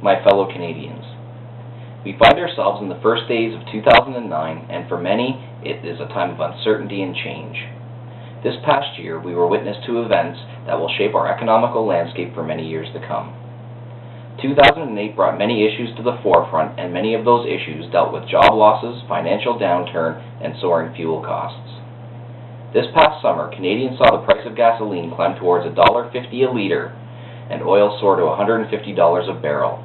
my fellow Canadians. We find ourselves in the first days of 2009, and for many, it is a time of uncertainty and change. This past year, we were witness to events that will shape our economical landscape for many years to come. 2008 brought many issues to the forefront, and many of those issues dealt with job losses, financial downturn, and soaring fuel costs. This past summer, Canadians saw the price of gasoline climb towards $1.50 a litre, and oil soar to $150 a barrel.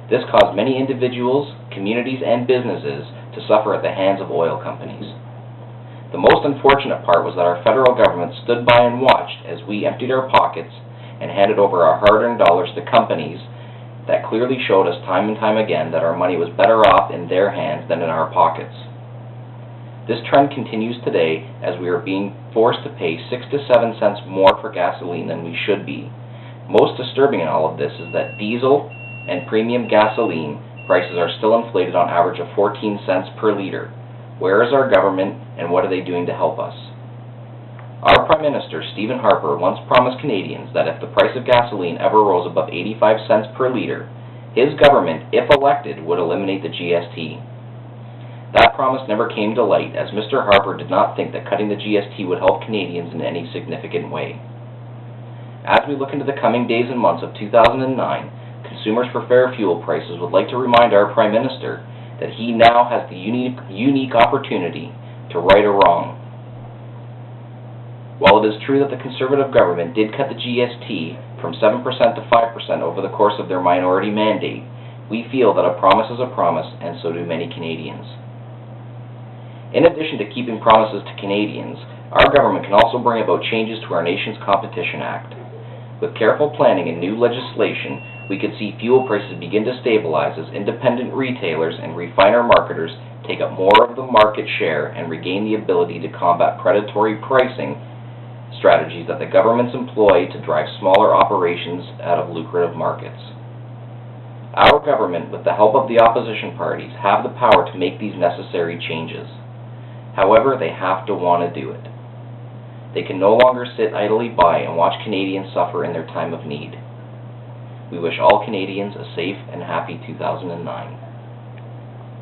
This caused many individuals, communities, and businesses to suffer at the hands of oil companies. The most unfortunate part was that our federal government stood by and watched as we emptied our pockets and handed over our hard-earned dollars to companies that clearly showed us time and time again that our money was better off in their hands than in our pockets. This trend continues today as we are being forced to pay 6 to 7 cents more for gasoline than we should be. Most disturbing in all of this is that diesel and premium gasoline prices are still inflated on average of 14 cents per litre. Where is our government, and what are they doing to help us? Our Prime Minister, Stephen Harper, once promised Canadians that if the price of gasoline ever rose above 85 cents per litre, his government, if elected, would eliminate the GST. That promise never came to light, as Mr. Harper did not think that cutting the GST would help Canadians in any significant way. As we look into the coming days and months of 2009, consumers for fair fuel prices would like to remind our Prime Minister that he now has the unique opportunity to right a wrong. While it is true that the Conservative government did cut the GST from 7% to 5% over the course of their minority mandate, we feel that a promise is a promise, and so do many Canadians. In addition to keeping promises to Canadians, our government can also bring about changes to our nation's Competition Act. With careful planning and new legislation, we could see fuel prices begin to stabilize as independent retailers and refiner marketers take up more of the market share and regain the ability to combat predatory pricing strategies that the governments employ to drive smaller operations out of lucrative markets. Our government, with the help of the opposition parties, have the power to make these necessary changes. However, they have to want to do it. They can no longer sit idly by and watch Canadians suffer in their time of need. We wish all Canadians a safe and happy 2009.